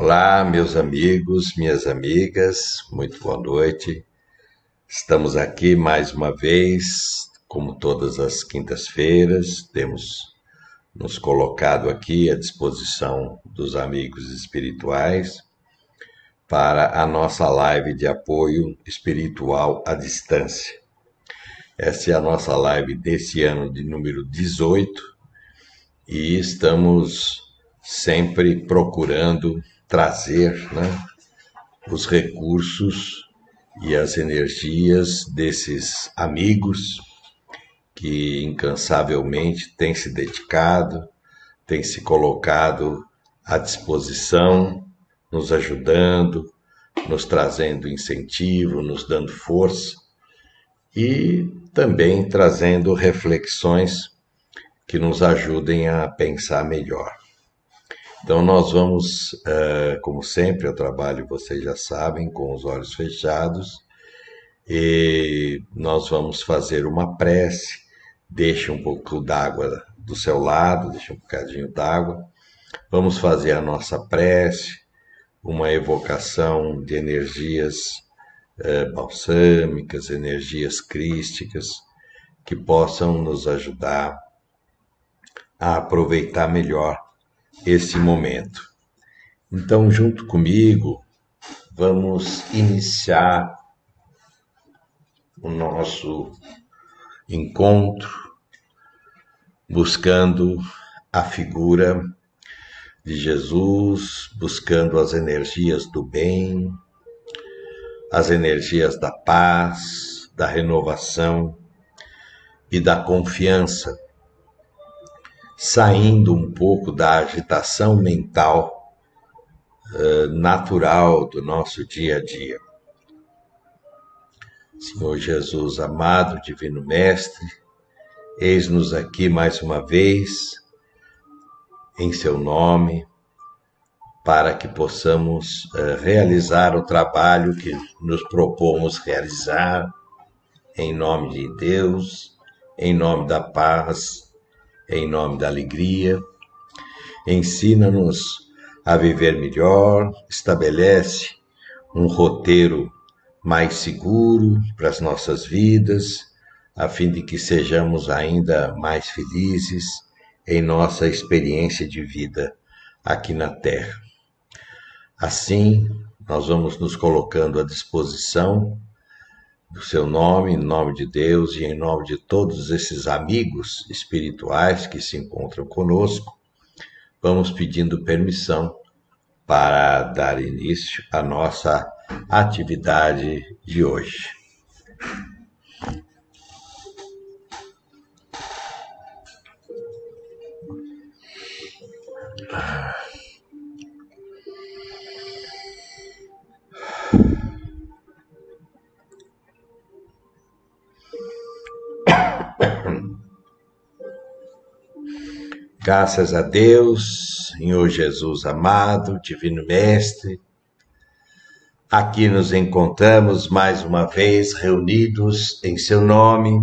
Olá, meus amigos, minhas amigas, muito boa noite. Estamos aqui mais uma vez, como todas as quintas-feiras, temos nos colocado aqui à disposição dos amigos espirituais para a nossa live de apoio espiritual à distância. Essa é a nossa live desse ano de número 18 e estamos sempre procurando trazer, os recursos e as energias desses amigos que incansavelmente têm se dedicado, têm se colocado à disposição, nos ajudando, nos trazendo incentivo, nos dando força e também trazendo reflexões que nos ajudem a pensar melhor. Então nós vamos, como sempre, eu trabalho, vocês já sabem, com os olhos fechados, e nós vamos fazer uma prece. Deixe um pouco d'água do seu lado, deixe um bocadinho d'água. Vamos fazer a nossa prece, uma evocação de energias balsâmicas, energias crísticas, que possam nos ajudar a aproveitar melhor esse momento. Então, junto comigo, vamos iniciar o nosso encontro buscando a figura de Jesus, buscando as energias do bem, as energias da paz, da renovação e da confiança, saindo um pouco da agitação mental natural do nosso dia a dia. Senhor Jesus amado, Divino Mestre, eis-nos aqui mais uma vez, em seu nome, para que possamos realizar o trabalho que nos propomos realizar, em nome de Deus, em nome da paz, em nome da alegria. Ensina-nos a viver melhor, estabelece um roteiro mais seguro para as nossas vidas, a fim de que sejamos ainda mais felizes em nossa experiência de vida aqui na Terra. Assim, nós vamos nos colocando à disposição do seu nome, em nome de Deus e em nome de todos esses amigos espirituais que se encontram conosco. Vamos pedindo permissão para dar início à nossa atividade de hoje. Graças a Deus, Senhor Jesus amado, Divino Mestre, aqui nos encontramos mais uma vez reunidos em seu nome,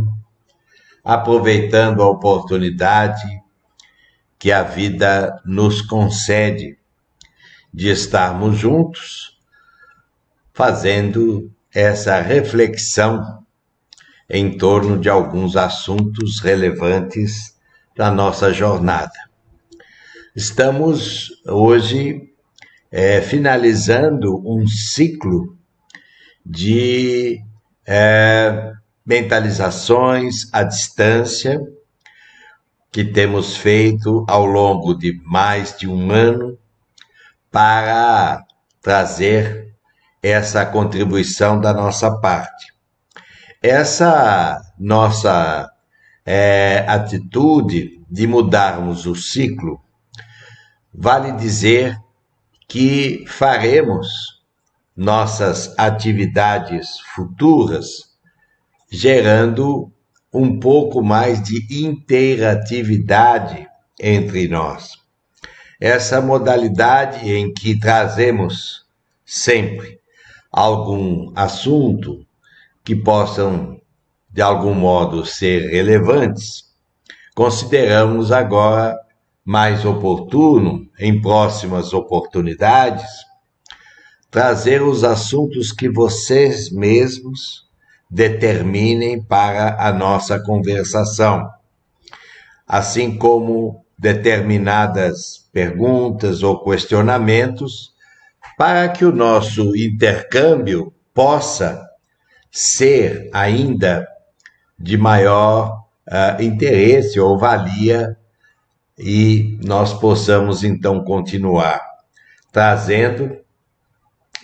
aproveitando a oportunidade que a vida nos concede de estarmos juntos, fazendo essa reflexão em torno de alguns assuntos relevantes da nossa jornada. Estamos hoje finalizando um ciclo de mentalizações à distância que temos feito ao longo de mais de um ano para trazer essa contribuição da nossa parte. Essa nossa atitude de mudarmos o ciclo, vale dizer que faremos nossas atividades futuras gerando um pouco mais de interatividade entre nós. Essa modalidade em que trazemos sempre algum assunto que possam, de algum modo, ser relevantes, consideramos agora mais oportuno, em próximas oportunidades, trazer os assuntos que vocês mesmos determinem para a nossa conversação, assim como determinadas perguntas ou questionamentos, para que o nosso intercâmbio possa ser ainda de maior interesse ou valia e nós possamos então continuar trazendo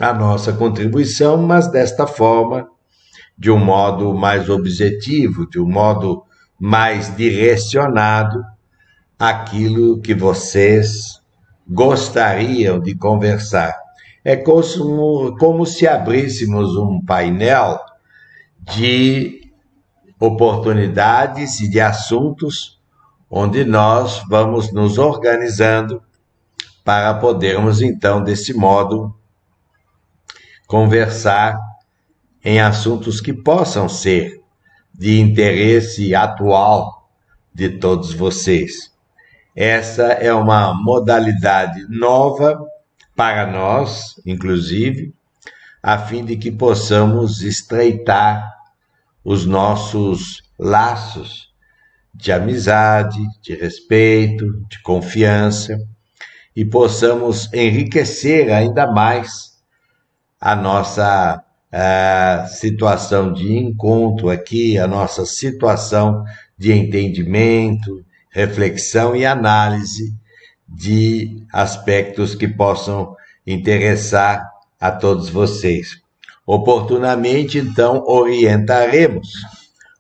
a nossa contribuição, mas desta forma, de um modo mais objetivo, de um modo mais direcionado àquilo que vocês gostariam de conversar. É como se abríssemos um painel de oportunidades e de assuntos onde nós vamos nos organizando para podermos, então, desse modo, conversar em assuntos que possam ser de interesse atual de todos vocês. Essa é uma modalidade nova para nós, inclusive, a fim de que possamos estreitar os nossos laços de amizade, de respeito, de confiança e possamos enriquecer ainda mais a nossa situação de encontro aqui, a nossa situação de entendimento, reflexão e análise de aspectos que possam interessar a todos vocês. Oportunamente, então, orientaremos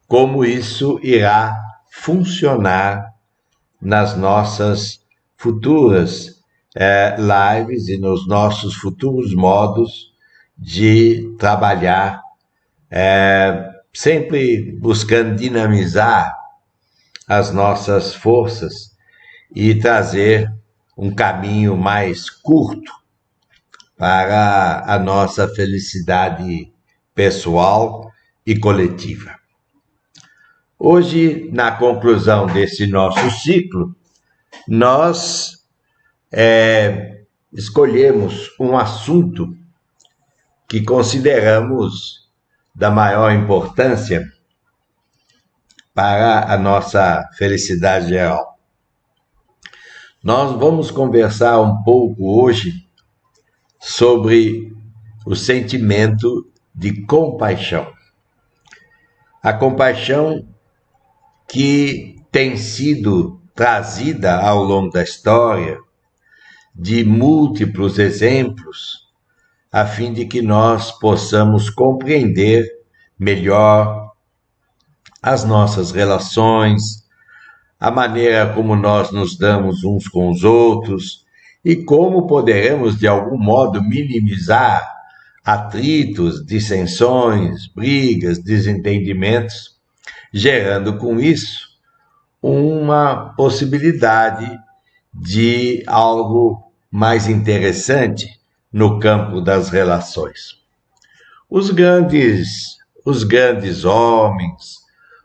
como isso irá funcionar nas nossas futuras lives e nos nossos futuros modos de trabalhar, sempre buscando dinamizar as nossas forças e trazer um caminho mais curto para a nossa felicidade pessoal e coletiva. Hoje, na conclusão desse nosso ciclo, nós escolhemos um assunto que consideramos da maior importância para a nossa felicidade geral. Nós vamos conversar um pouco hoje sobre o sentimento de compaixão. A compaixão que tem sido trazida ao longo da história de múltiplos exemplos, a fim de que nós possamos compreender melhor as nossas relações, a maneira como nós nos damos uns com os outros e como poderemos, de algum modo, minimizar atritos, dissensões, brigas, desentendimentos, gerando com isso uma possibilidade de algo mais interessante no campo das relações. Os grandes homens,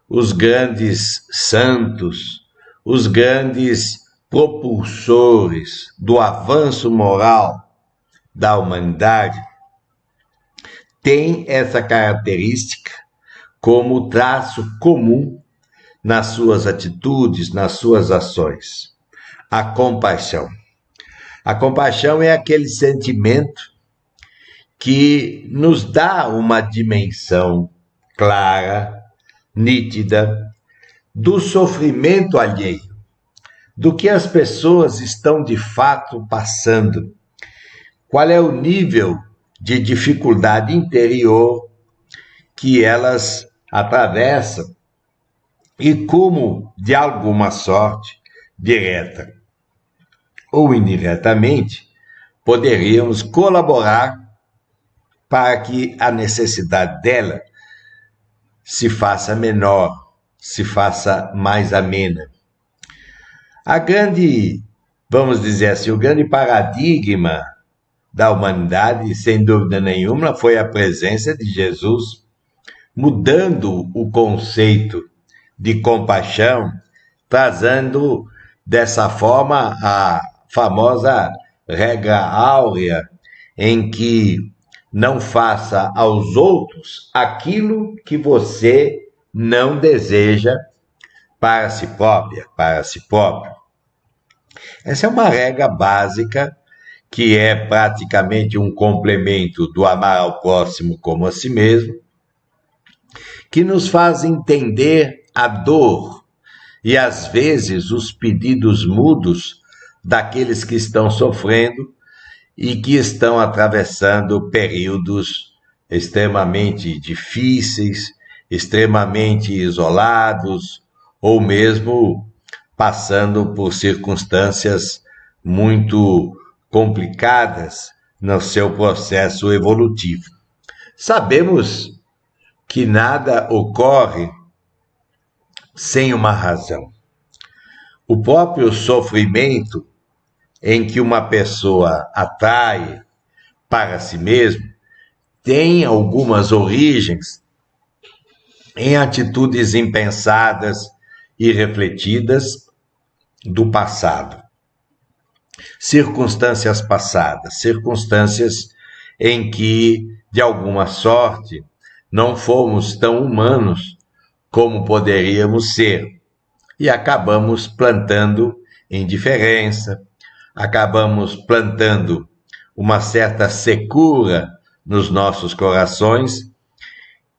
os grandes santos, os grandes propulsores do avanço moral da humanidade têm essa característica como traço comum nas suas atitudes, nas suas ações. A compaixão. A compaixão é aquele sentimento que nos dá uma dimensão clara, nítida, do sofrimento alheio, do que as pessoas estão de fato passando, qual é o nível de dificuldade interior que elas atravessam e como, de alguma sorte, direta ou indiretamente, poderíamos colaborar para que a necessidade dela se faça menor, se faça mais amena. Vamos dizer assim, o grande paradigma da humanidade, sem dúvida nenhuma, foi a presença de Jesus, mudando o conceito de compaixão, trazendo dessa forma a famosa regra áurea, em que não faça aos outros aquilo que você não deseja para si própria, para si próprio. Essa é uma regra básica que é praticamente um complemento do amar ao próximo como a si mesmo, que nos faz entender a dor e às vezes os pedidos mudos daqueles que estão sofrendo e que estão atravessando períodos extremamente difíceis, extremamente isolados, ou mesmo passando por circunstâncias muito complicadas no seu processo evolutivo. Sabemos que nada ocorre sem uma razão. O próprio sofrimento em que uma pessoa atrai para si mesmo tem algumas origens em atitudes impensadas e refletidas do passado. Circunstâncias passadas, circunstâncias em que, de alguma sorte, não fomos tão humanos como poderíamos ser e acabamos plantando indiferença, acabamos plantando uma certa secura nos nossos corações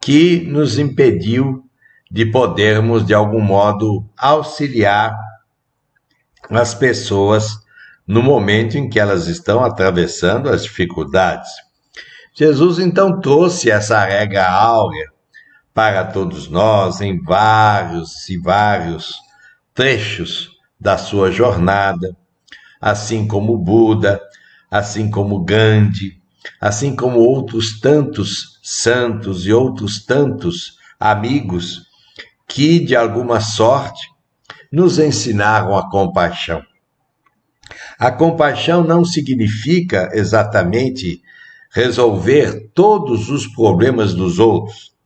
que nos impediu de podermos, de algum modo, auxiliar as pessoas no momento em que elas estão atravessando as dificuldades. Jesus, então, trouxe essa regra áurea para todos nós em vários e vários trechos da sua jornada, assim como Buda, assim como Gandhi, assim como outros tantos santos e outros tantos amigos que, de alguma sorte, nos ensinaram a compaixão. A compaixão não significa exatamente resolver todos os problemas dos outros,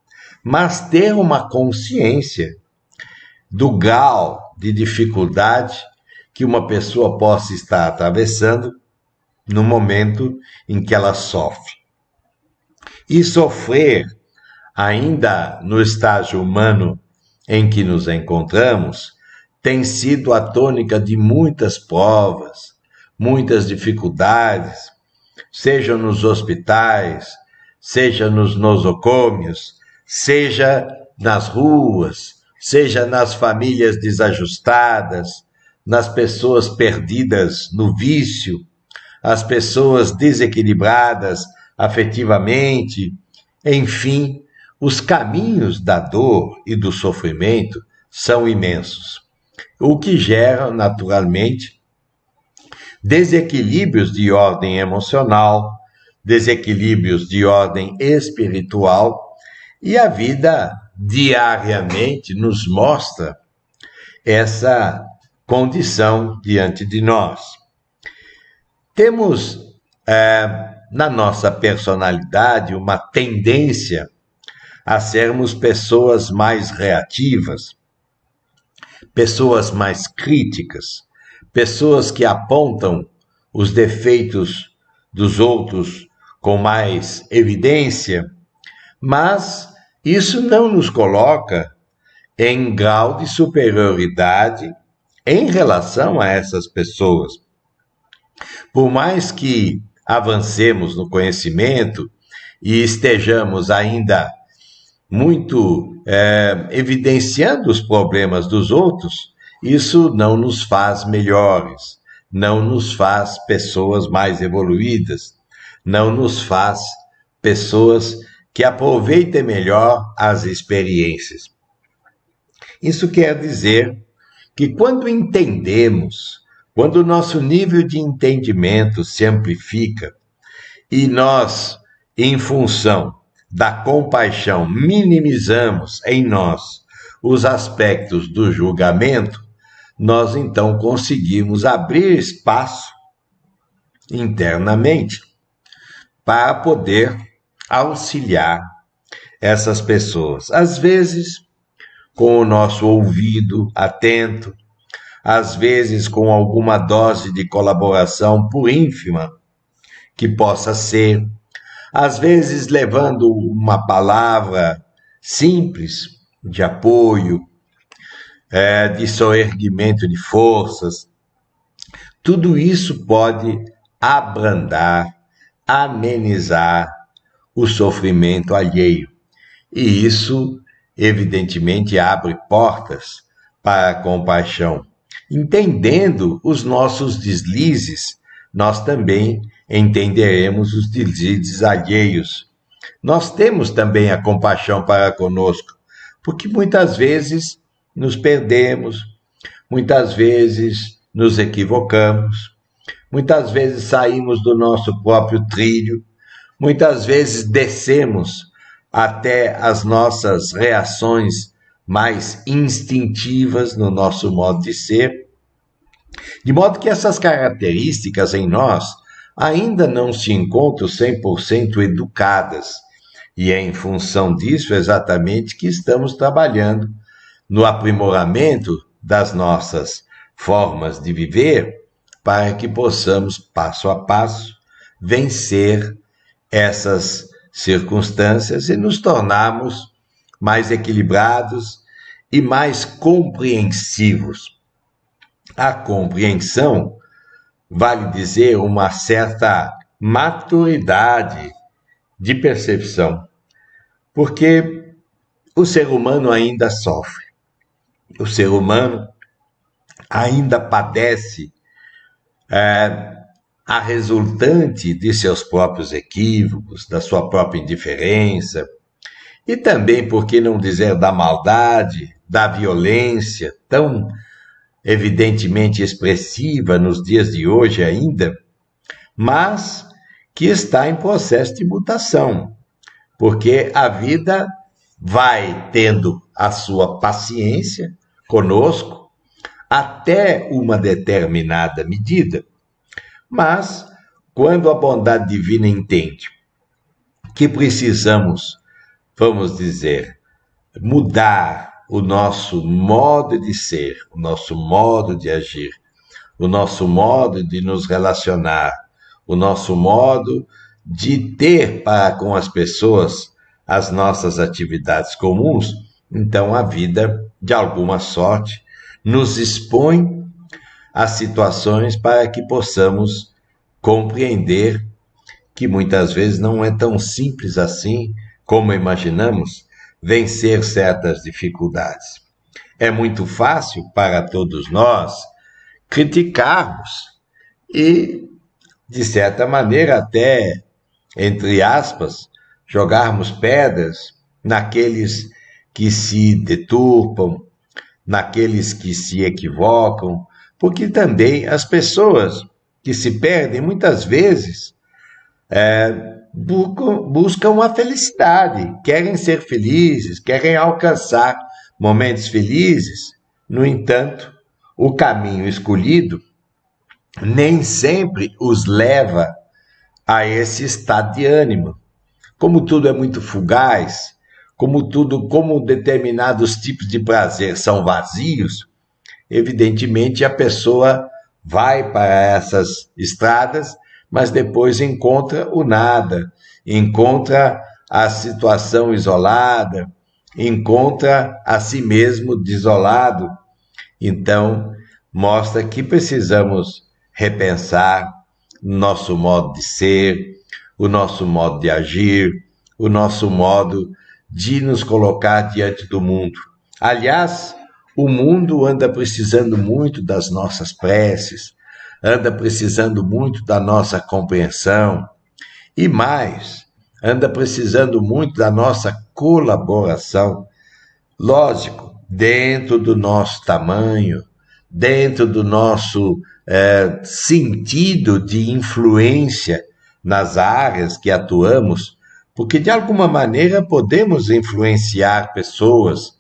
mas ter uma consciência do grau de dificuldade que uma pessoa possa estar atravessando no momento em que ela sofre. E sofrer, ainda no estágio humano em que nos encontramos, tem sido a tônica de muitas provas, muitas dificuldades, seja nos hospitais, seja nos nosocômios, seja nas ruas, seja nas famílias desajustadas, nas pessoas perdidas no vício, as pessoas desequilibradas afetivamente, enfim, os caminhos da dor e do sofrimento são imensos, o que gera, naturalmente, desequilíbrios de ordem emocional, desequilíbrios de ordem espiritual, e a vida diariamente nos mostra essa condição diante de nós. Temos na nossa personalidade uma tendência a sermos pessoas mais reativas, pessoas mais críticas, pessoas que apontam os defeitos dos outros com mais evidência, mas isso não nos coloca em grau de superioridade em relação a essas pessoas. Por mais que avancemos no conhecimento e estejamos ainda muito evidenciando os problemas dos outros, isso não nos faz melhores, não nos faz pessoas mais evoluídas, não nos faz pessoas que aproveitem melhor as experiências. Isso quer dizer que quando entendemos, quando o nosso nível de entendimento se amplifica e nós, em função da compaixão, minimizamos em nós os aspectos do julgamento, nós então conseguimos abrir espaço internamente para poder auxiliar essas pessoas. Às vezes, com o nosso ouvido atento, às vezes com alguma dose de colaboração, por ínfima que possa ser, às vezes levando uma palavra simples de apoio, de soerguimento de forças. Tudo isso pode abrandar, amenizar o sofrimento alheio. E isso, evidentemente, abre portas para a compaixão. Entendendo os nossos deslizes, nós também entenderemos os deslizes alheios. Nós temos também a compaixão para conosco, porque muitas vezes nos perdemos, muitas vezes nos equivocamos, muitas vezes saímos do nosso próprio trilho, muitas vezes descemos até as nossas reações mais instintivas no nosso modo de ser, de modo que essas características em nós ainda não se encontram 100% educadas. E é em função disso exatamente que estamos trabalhando no aprimoramento das nossas formas de viver para que possamos, passo a passo, vencer essas circunstâncias e nos tornarmos mais equilibrados e mais compreensivos. A compreensão vale dizer uma certa maturidade de percepção, porque o ser humano ainda sofre, o ser humano ainda padece a resultante de seus próprios equívocos, da sua própria indiferença, e também, por que não dizer, da maldade, da violência, tão evidentemente expressiva nos dias de hoje ainda, mas que está em processo de mutação, porque a vida vai tendo a sua paciência conosco até uma determinada medida, mas quando a bondade divina entende que precisamos, vamos dizer, mudar o nosso modo de ser, o nosso modo de agir, o nosso modo de nos relacionar, o nosso modo de ter para com as pessoas as nossas atividades comuns, então a vida, de alguma sorte, nos expõe a situações para que possamos compreender que muitas vezes não é tão simples assim como imaginamos vencer certas dificuldades. É muito fácil para todos nós criticarmos e, de certa maneira, até, entre aspas, jogarmos pedras naqueles que se deturpam, naqueles que se equivocam, porque também as pessoas que se perdem muitas vezes buscam a felicidade, querem ser felizes, querem alcançar momentos felizes. No entanto, o caminho escolhido nem sempre os leva a esse estado de ânimo. Como tudo é muito fugaz, como determinados tipos de prazer são vazios, evidentemente a pessoa vai para essas estradas, mas depois encontra o nada, encontra a situação isolada, encontra a si mesmo desolado. Então, mostra que precisamos repensar nosso modo de ser, o nosso modo de agir, o nosso modo de nos colocar diante do mundo. Aliás, o mundo anda precisando muito das nossas preces, anda precisando muito da nossa compreensão e mais, anda precisando muito da nossa colaboração. Lógico, dentro do nosso tamanho, dentro do nosso sentido de influência nas áreas que atuamos, porque de alguma maneira podemos influenciar pessoas,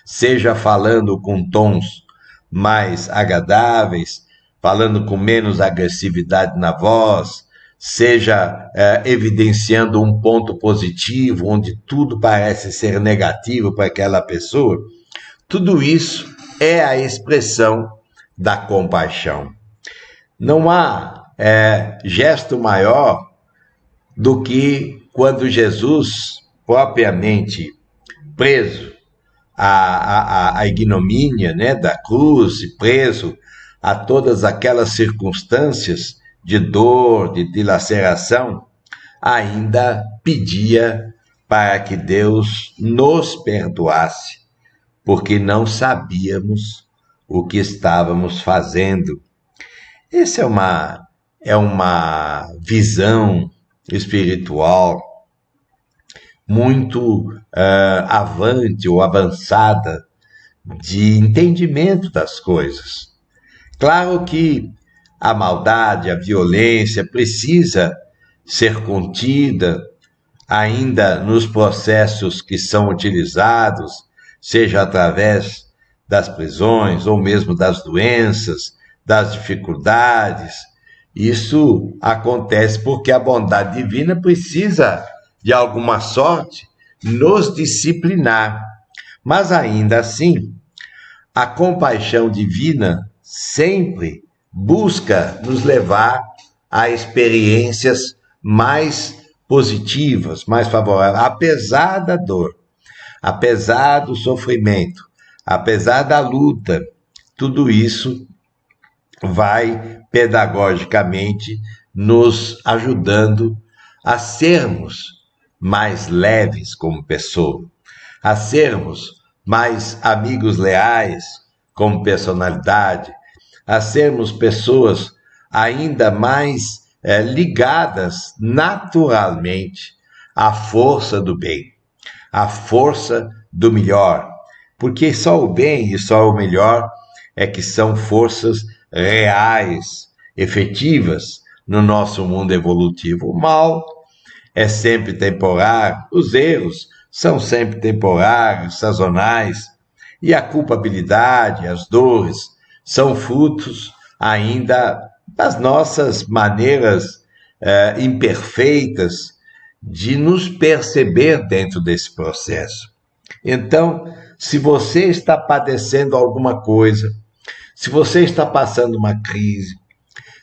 seja falando com tons mais agradáveis, falando com menos agressividade na voz, seja evidenciando um ponto positivo, onde tudo parece ser negativo para aquela pessoa. Tudo isso é a expressão da compaixão. Não há gesto maior do que quando Jesus, propriamente preso à ignomínia, né, da cruz, e preso a todas aquelas circunstâncias de dor, de dilaceração, ainda pedia para que Deus nos perdoasse, porque não sabíamos o que estávamos fazendo. Essa é uma visão espiritual muito avante ou avançada de entendimento das coisas. Claro que a maldade, a violência precisa ser contida ainda nos processos que são utilizados, seja através das prisões ou mesmo das doenças, das dificuldades. Isso acontece porque a bondade divina precisa, de alguma sorte, nos disciplinar. Mas ainda assim, a compaixão divina sempre busca nos levar a experiências mais positivas, mais favoráveis, apesar da dor, apesar do sofrimento, apesar da luta. Tudo isso vai pedagogicamente nos ajudando a sermos mais leves como pessoa, a sermos mais amigos leais como personalidade, a sermos pessoas ainda mais ligadas naturalmente à força do bem, à força do melhor, porque só o bem e só o melhor é que são forças reais, efetivas no nosso mundo evolutivo. O mal é sempre temporário, os erros são sempre temporários, sazonais, e a culpabilidade, as dores, são frutos ainda das nossas maneiras imperfeitas de nos perceber dentro desse processo. Então, se você está padecendo alguma coisa, se você está passando uma crise,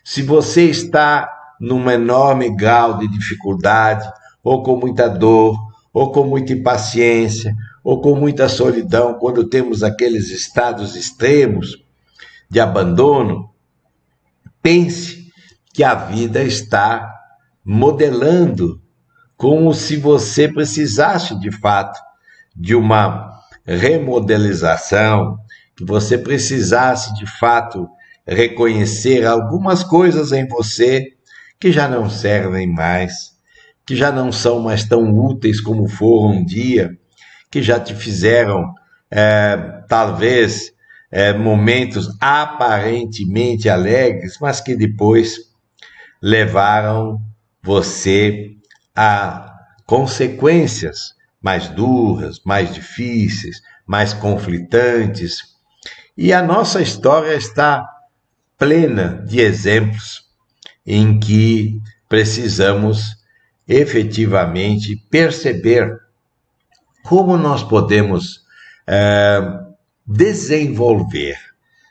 se você está num enorme grau de dificuldade, ou com muita dor, ou com muita impaciência, ou com muita solidão, quando temos aqueles estados extremos de abandono, pense que a vida está modelando como se você precisasse de fato de uma remodelização, que você precisasse de fato reconhecer algumas coisas em você que já não servem mais, que já não são mais tão úteis como foram um dia, que já te fizeram talvez momentos aparentemente alegres, mas que depois levaram você a consequências mais duras, mais difíceis, mais conflitantes. E a nossa história está plena de exemplos em que precisamos efetivamente perceber como nós podemos desenvolver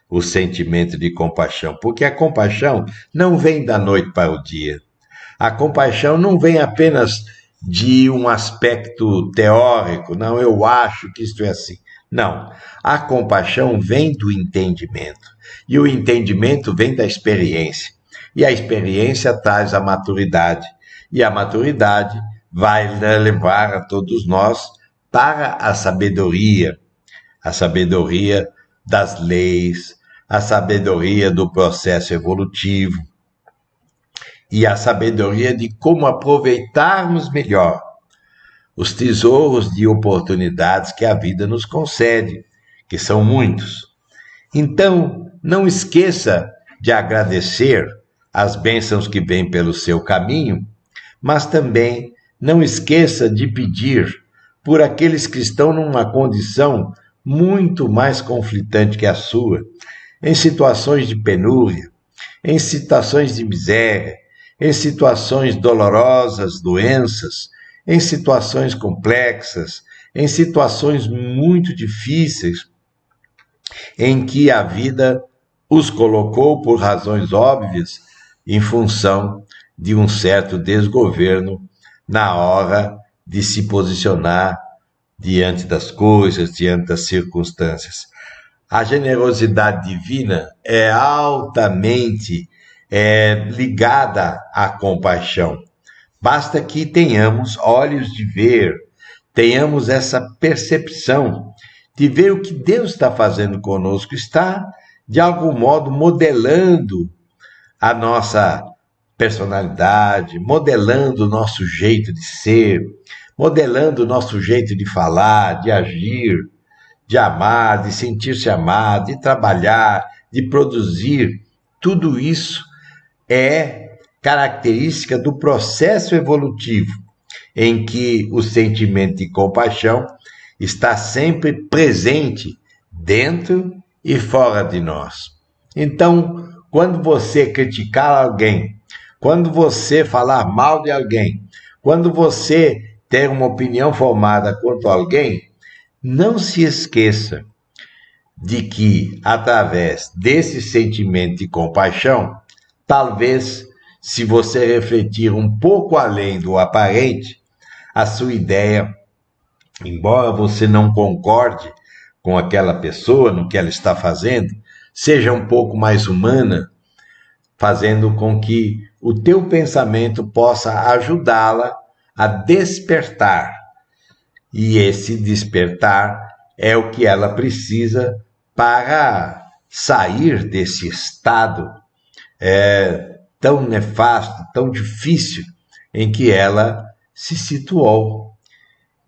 o sentimento de compaixão, porque a compaixão não vem da noite para o dia. A compaixão não vem apenas de um aspecto teórico, não, eu acho que isto é assim. Não, a compaixão vem do entendimento, e o entendimento vem da experiência, e a experiência traz a maturidade, e a maturidade vai levar a todos nós para a sabedoria das leis, a sabedoria do processo evolutivo e a sabedoria de como aproveitarmos melhor os tesouros de oportunidades que a vida nos concede, que são muitos. Então, não esqueça de agradecer as bênçãos que vêm pelo seu caminho, mas também não esqueça de pedir por aqueles que estão numa condição muito mais conflitante que a sua, em situações de penúria, em situações de miséria, em situações dolorosas, doenças, em situações complexas, em situações muito difíceis, em que a vida os colocou por razões óbvias em função de um certo desgoverno na hora de se posicionar diante das coisas, diante das circunstâncias. A generosidade divina é altamente ligada à compaixão. Basta que tenhamos olhos de ver, tenhamos essa percepção de ver o que Deus está fazendo conosco, está, de algum modo, modelando a nossa personalidade, modelando o nosso jeito de ser, modelando o nosso jeito de falar, de agir, de amar, de sentir-se amado, de trabalhar, de produzir. Tudo isso é característica do processo evolutivo, em que o sentimento de compaixão está sempre presente dentro e fora de nós. Então, quando você criticar alguém, quando você falar mal de alguém, quando você ter uma opinião formada quanto a alguém, não se esqueça de que, através desse sentimento de compaixão, talvez, se você refletir um pouco além do aparente, a sua ideia, embora você não concorde com aquela pessoa, no que ela está fazendo, seja um pouco mais humana, fazendo com que o teu pensamento possa ajudá-la a despertar. E esse despertar é o que ela precisa para sair desse estado tão nefasto, tão difícil em que ela se situou.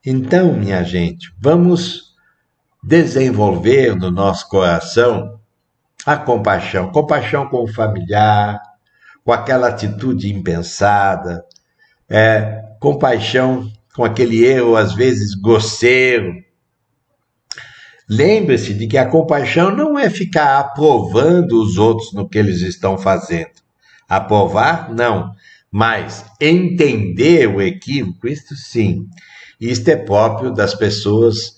Então, minha gente, vamos desenvolver no nosso coração a compaixão, compaixão com o familiar, com aquela atitude impensada, compaixão com aquele erro, às vezes, grosseiro. Lembre-se de que a compaixão não é ficar aprovando os outros no que eles estão fazendo. Aprovar, não. Mas entender o equívoco, isto sim. Isto é próprio das pessoas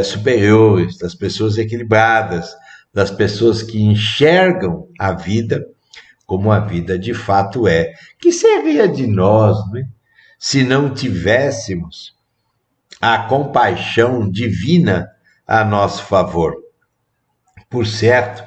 superiores, das pessoas equilibradas, das pessoas que enxergam a vida como a vida de fato é. Que seria de nós, né, se não tivéssemos a compaixão divina a nosso favor? Por certo,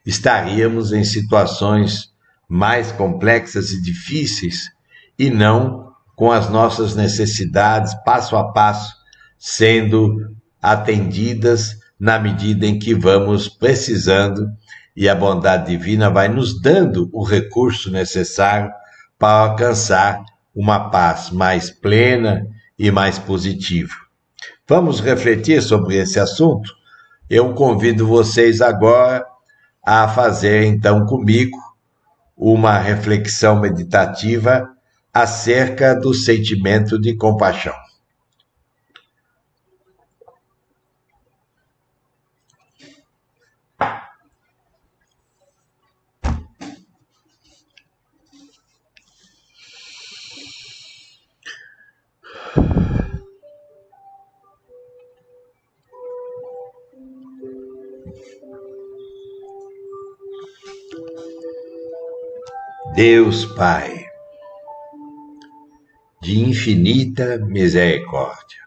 estaríamos em situações mais complexas e difíceis e não com as nossas necessidades passo a passo sendo atendidas na medida em que vamos precisando, e a bondade divina vai nos dando o recurso necessário para alcançar uma paz mais plena e mais positiva. Vamos refletir sobre esse assunto? Eu convido vocês agora a fazer então comigo uma reflexão meditativa acerca do sentimento de compaixão. Deus Pai, de infinita misericórdia,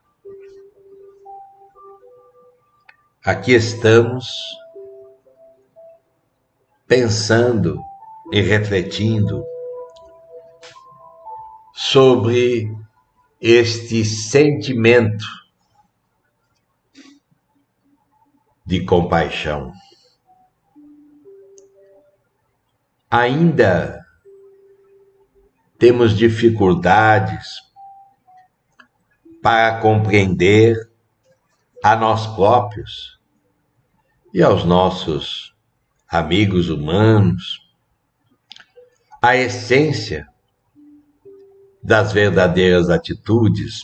aqui estamos pensando e refletindo sobre este sentimento de compaixão. Ainda temos dificuldades para compreender a nós próprios e aos nossos amigos humanos a essência das verdadeiras atitudes.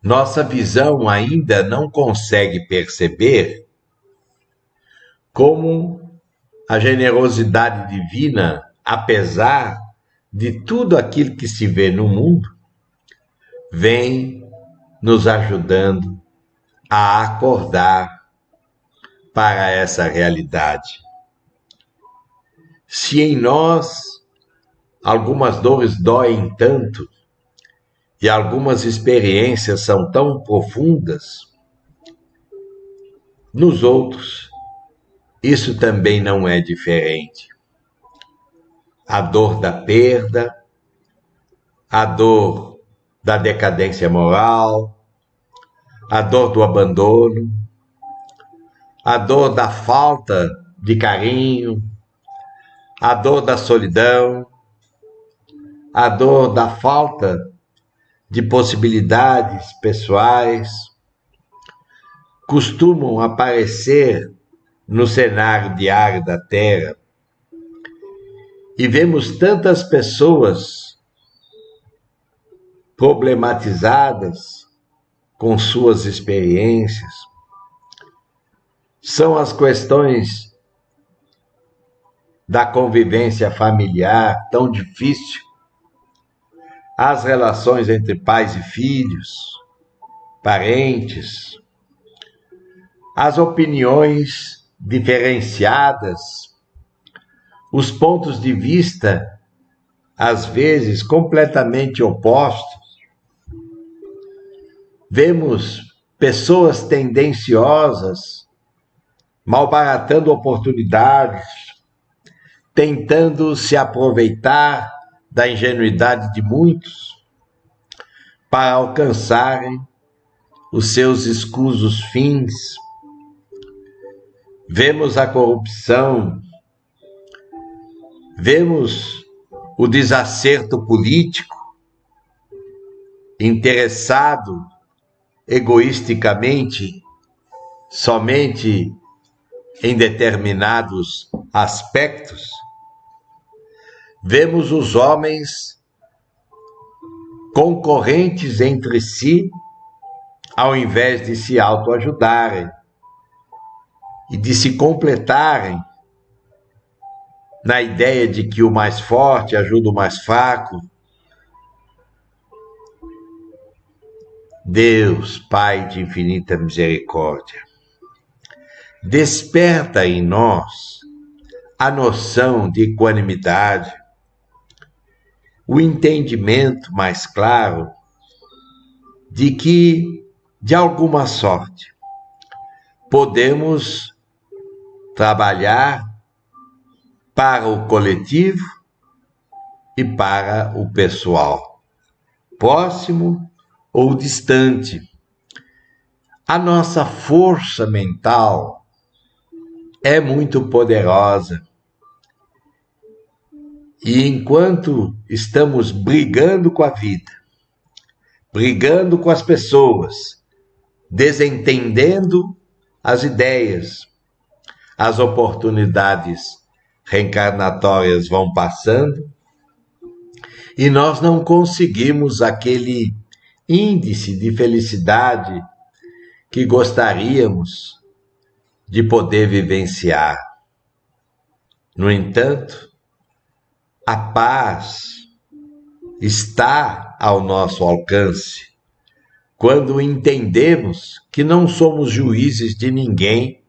Nossa visão ainda não consegue perceber como a generosidade divina, apesar de tudo aquilo que se vê no mundo, vem nos ajudando a acordar para essa realidade. Se em nós algumas dores doem tanto, e algumas experiências são tão profundas, nos outros isso também não é diferente. A dor da perda, a dor da decadência moral, a dor do abandono, a dor da falta de carinho, a dor da solidão, a dor da falta de possibilidades pessoais, costumam aparecer no cenário diário da Terra. E vemos tantas pessoas problematizadas com suas experiências. São as questões da convivência familiar tão difícil, as relações entre pais e filhos, parentes, as opiniões diferenciadas, os pontos de vista, às vezes, completamente opostos. Vemos pessoas tendenciosas, malbaratando oportunidades, tentando se aproveitar da ingenuidade de muitos para alcançarem os seus escusos fins. Vemos a corrupção, vemos o desacerto político, interessado egoisticamente somente em determinados aspectos. Vemos os homens concorrentes entre si, ao invés de se autoajudarem e de se completarem na ideia de que o mais forte ajuda o mais fraco. Deus, Pai de infinita misericórdia, desperta em nós a noção de equanimidade, o entendimento mais claro de que, de alguma sorte, podemos trabalhar para o coletivo e para o pessoal, próximo ou distante. A nossa força mental é muito poderosa. E enquanto estamos brigando com a vida, brigando com as pessoas, desentendendo as ideias, as oportunidades reencarnatórias vão passando e nós não conseguimos aquele índice de felicidade que gostaríamos de poder vivenciar. No entanto, a paz está ao nosso alcance quando entendemos que não somos juízes de ninguém,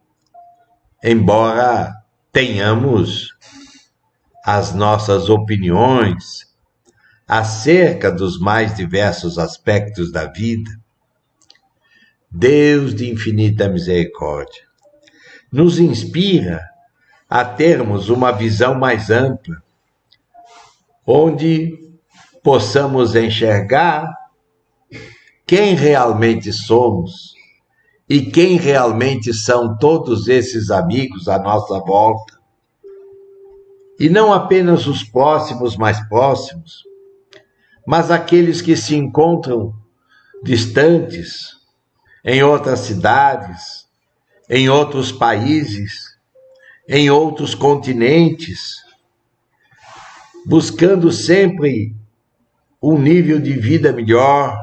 embora tenhamos as nossas opiniões acerca dos mais diversos aspectos da vida. Deus de infinita misericórdia nos inspira a termos uma visão mais ampla, onde possamos enxergar quem realmente somos e quem realmente são todos esses amigos à nossa volta. E não apenas os próximos, mais próximos, mas aqueles que se encontram distantes, em outras cidades, em outros países, em outros continentes, buscando sempre um nível de vida melhor,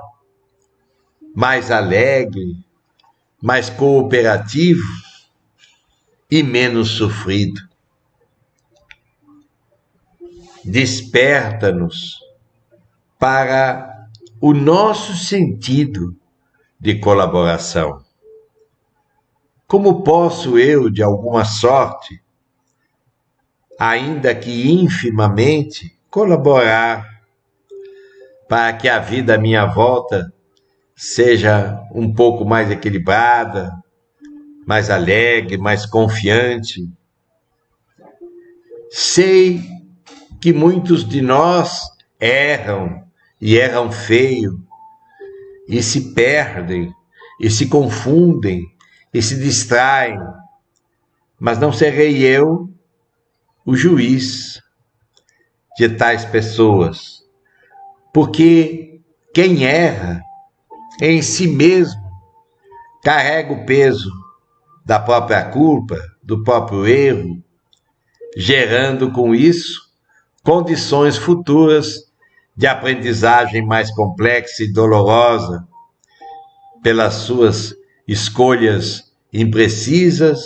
mais alegre, mais cooperativo e menos sofrido. Desperta-nos para o nosso sentido de colaboração. Como posso eu, de alguma sorte, ainda que infimamente, colaborar para que a vida à minha volta seja um pouco mais equilibrada, mais alegre, mais confiante. Sei que muitos de nós erram e erram feio e se perdem e se confundem e se distraem, mas não serei eu o juiz de tais pessoas, porque quem erra em si mesmo carrega o peso da própria culpa, do próprio erro, gerando com isso condições futuras de aprendizagem mais complexa e dolorosa pelas suas escolhas imprecisas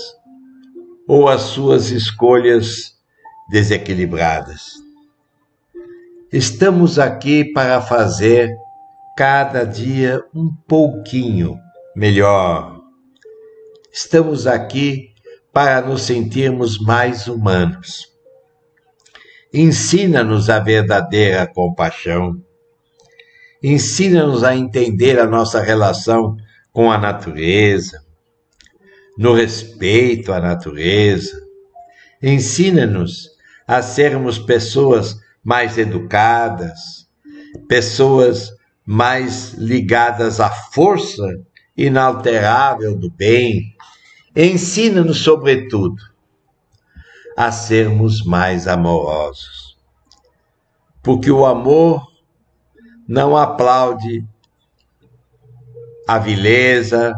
ou as suas escolhas desequilibradas. Estamos aqui para fazer cada dia um pouquinho melhor. Estamos aqui para nos sentirmos mais humanos. Ensina-nos a verdadeira compaixão. Ensina-nos a entender a nossa relação com a natureza, no respeito à natureza. Ensina-nos a sermos pessoas mais educadas, pessoas mais ligadas à força inalterável do bem. Ensina-nos, sobretudo, a sermos mais amorosos. Porque o amor não aplaude a vileza,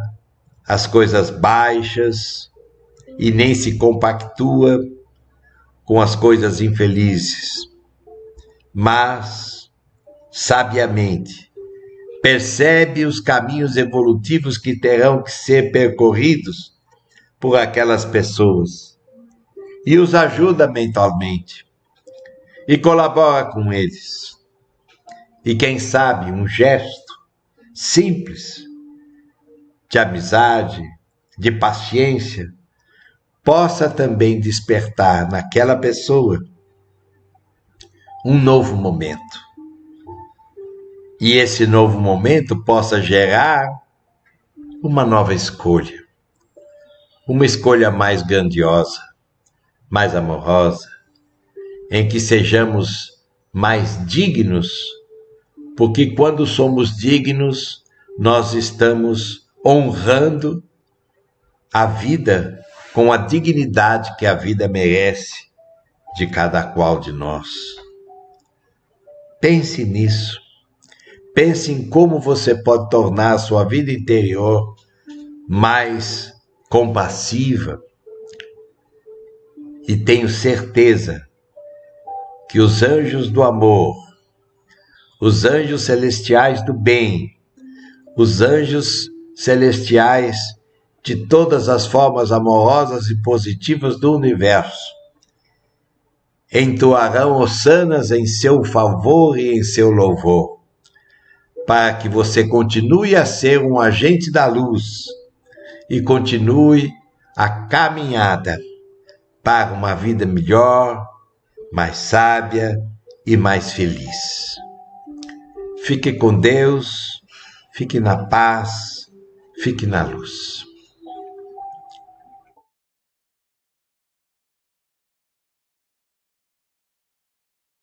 as coisas baixas, e nem se compactua com as coisas infelizes, mas, sabiamente, percebe os caminhos evolutivos que terão que ser percorridos por aquelas pessoas e os ajuda mentalmente e colabora com eles. E quem sabe um gesto simples de amizade, de paciência, possa também despertar naquela pessoa um novo momento. E esse novo momento possa gerar uma nova escolha. Uma escolha mais grandiosa, mais amorosa, em que sejamos mais dignos, porque quando somos dignos, nós estamos honrando a vida com a dignidade que a vida merece de cada qual de nós. Pense nisso. Pense em como você pode tornar a sua vida interior mais compassiva. E tenho certeza que os anjos do amor, os anjos celestiais do bem, os anjos celestiais de todas as formas amorosas e positivas do universo, entoarão hossanas em seu favor e em seu louvor, para que você continue a ser um agente da luz e continue a caminhada para uma vida melhor, mais sábia e mais feliz. Fique com Deus, fique na paz, fique na luz.